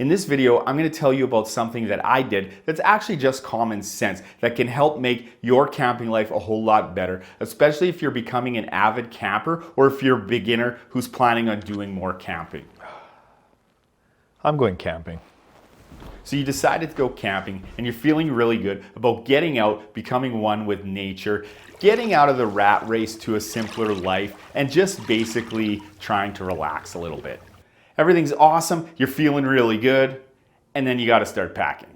In this video, I'm going to tell you about something that I did that's actually just common sense that can help make your camping life a whole lot better, especially if you're becoming an avid camper or if you're a beginner who's planning on doing more camping. I'm going camping. So you decided to go camping and you're feeling really good about getting out, becoming one with nature, getting out of the rat race to a simpler life, and just basically trying to relax a little bit. Everything's awesome, you're feeling really good, and then you got to start packing.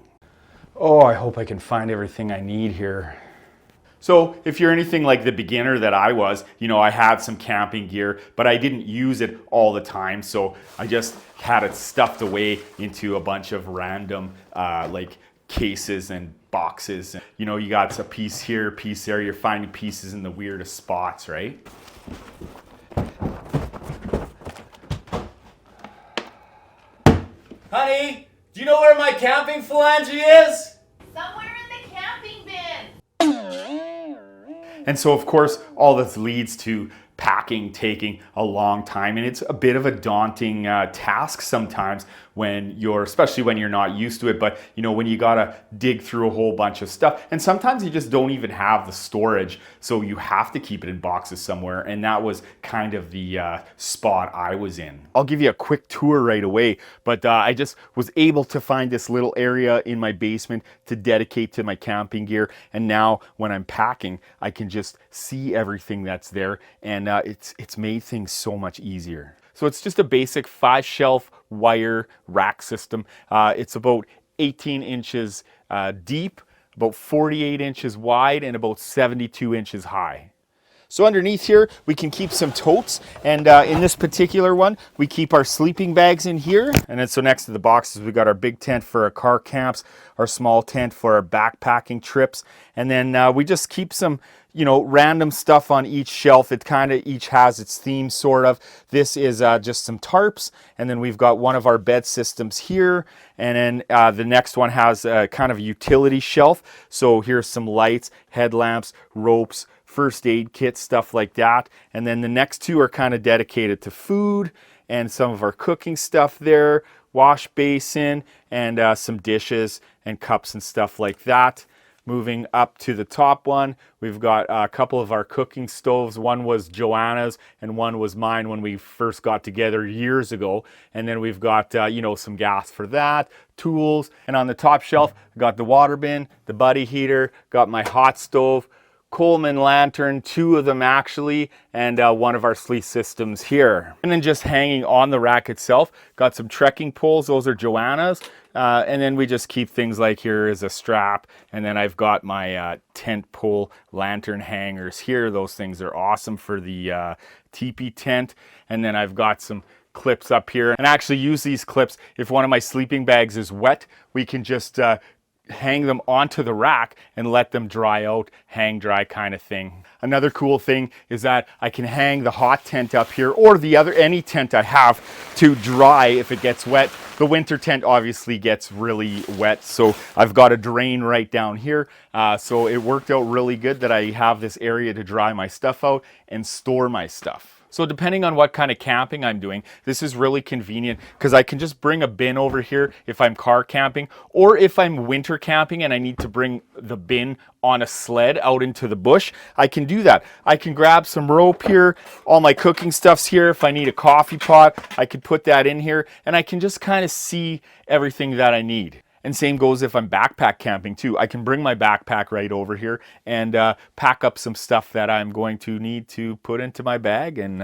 Oh, I hope I can find everything I need here. So if you're anything like the beginner that I was, I had some camping gear, but I didn't use it all the time. So I just had it stuffed away into a bunch of random like cases and boxes. You got a piece here, a piece there. You're finding pieces in the weirdest spots, right? Honey, do you know where my camping phalange is? Somewhere in the camping bin. And so, of course, all this leads to packing taking a long time, and it's a bit of a daunting task sometimes especially when you're not used to it. But when you gotta dig through a whole bunch of stuff, and sometimes you just don't even have the storage, so you have to keep it in boxes somewhere. And that was kind of the spot I was in. I'll give you a quick tour right away, but I just was able to find this little area in my basement to dedicate to my camping gear. And now when I'm packing, I can just see everything that's there, and it's made things so much easier. So it's just a basic 5-shelf wire rack system. It's about 18 inches deep, about 48 inches wide, and about 72 inches high. So underneath here, we can keep some totes, and in this particular one, we keep our sleeping bags in here. And then so next to the boxes, we got our big tent for our car camps, our small tent for our backpacking trips, and then we just keep some random stuff on each shelf. It kind of each has its theme, sort of. This is just some tarps, and then we've got one of our bed systems here, and then the next one has a kind of a utility shelf. So here's some lights, headlamps, ropes, first aid kit, stuff like that. And then the next two are kind of dedicated to food and some of our cooking stuff there, wash basin, and some dishes and cups and stuff like that. Moving up to the top one, we've got a couple of our cooking stoves. One was Joanna's and one was mine when we first got together years ago. And then we've got, some gas for that, tools. And on the top shelf, I got the water bin, the buddy heater, got my hot stove, Coleman lantern, 2 of them actually, and one of our sleep systems here. And then just hanging on the rack itself, got some trekking poles. Those are Joanna's. And then we just keep things like here is a strap. And then I've got my tent pole lantern hangers here. Those things are awesome for the teepee tent. And then I've got some clips up here. And I actually use these clips if one of my sleeping bags is wet. We can just hang them onto the rack and let them dry out, hang dry kind of thing. Another cool thing is that I can hang the hot tent up here, or any tent I have, to dry if it gets wet. The winter tent obviously gets really wet, so I've got a drain right down here. So it worked out really good that I have this area to dry my stuff out and store my stuff. So depending on what kind of camping I'm doing, this is really convenient because I can just bring a bin over here if I'm car camping, or if I'm winter camping and I need to bring the bin on a sled out into the bush, I can do that. I can grab some rope here, all my cooking stuff's here. If I need a coffee pot, I could put that in here, and I can just kind of see everything that I need. And same goes if I'm backpack camping too. I can bring my backpack right over here and pack up some stuff that I'm going to need to put into my bag and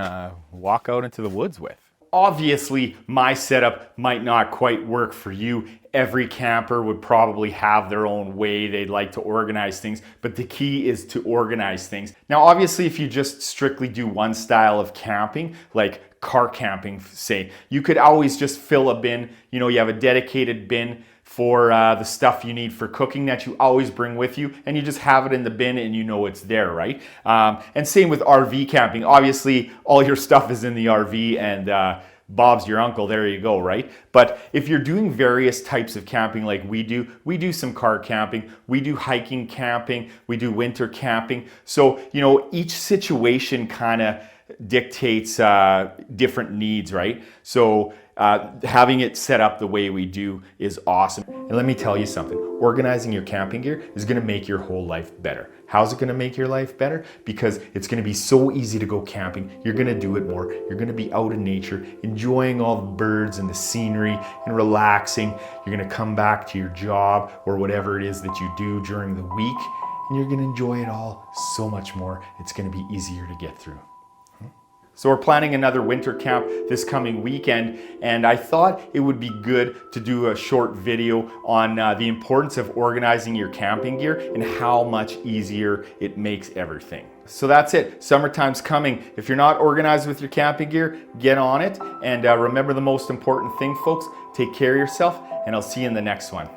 walk out into the woods with. Obviously, my setup might not quite work for you. Every camper would probably have their own way they'd like to organize things, but the key is to organize things. Now, obviously, if you just strictly do one style of camping, like car camping, say, you could always just fill a bin. You have a dedicated bin for the stuff you need for cooking that you always bring with you, and you just have it in the bin and it's there, right? And same with RV camping. Obviously, all your stuff is in the RV, and Bob's your uncle, there you go, right? But if you're doing various types of camping like we do some car camping, we do hiking camping, we do winter camping. So, each situation kind of dictates different needs, right? So having it set up the way we do is awesome. And let me tell you something, organizing your camping gear is gonna make your whole life better. How's it gonna make your life better? Because it's gonna be so easy to go camping. You're gonna do it more. You're gonna be out in nature, enjoying all the birds and the scenery and relaxing. You're gonna come back to your job or whatever it is that you do during the week, and you're gonna enjoy it all so much more. It's gonna be easier to get through. So we're planning another winter camp this coming weekend, and I thought it would be good to do a short video on the importance of organizing your camping gear and how much easier it makes everything. So that's it. Summertime's coming. If you're not organized with your camping gear, get on it. And remember the most important thing, folks, take care of yourself, and I'll see you in the next one.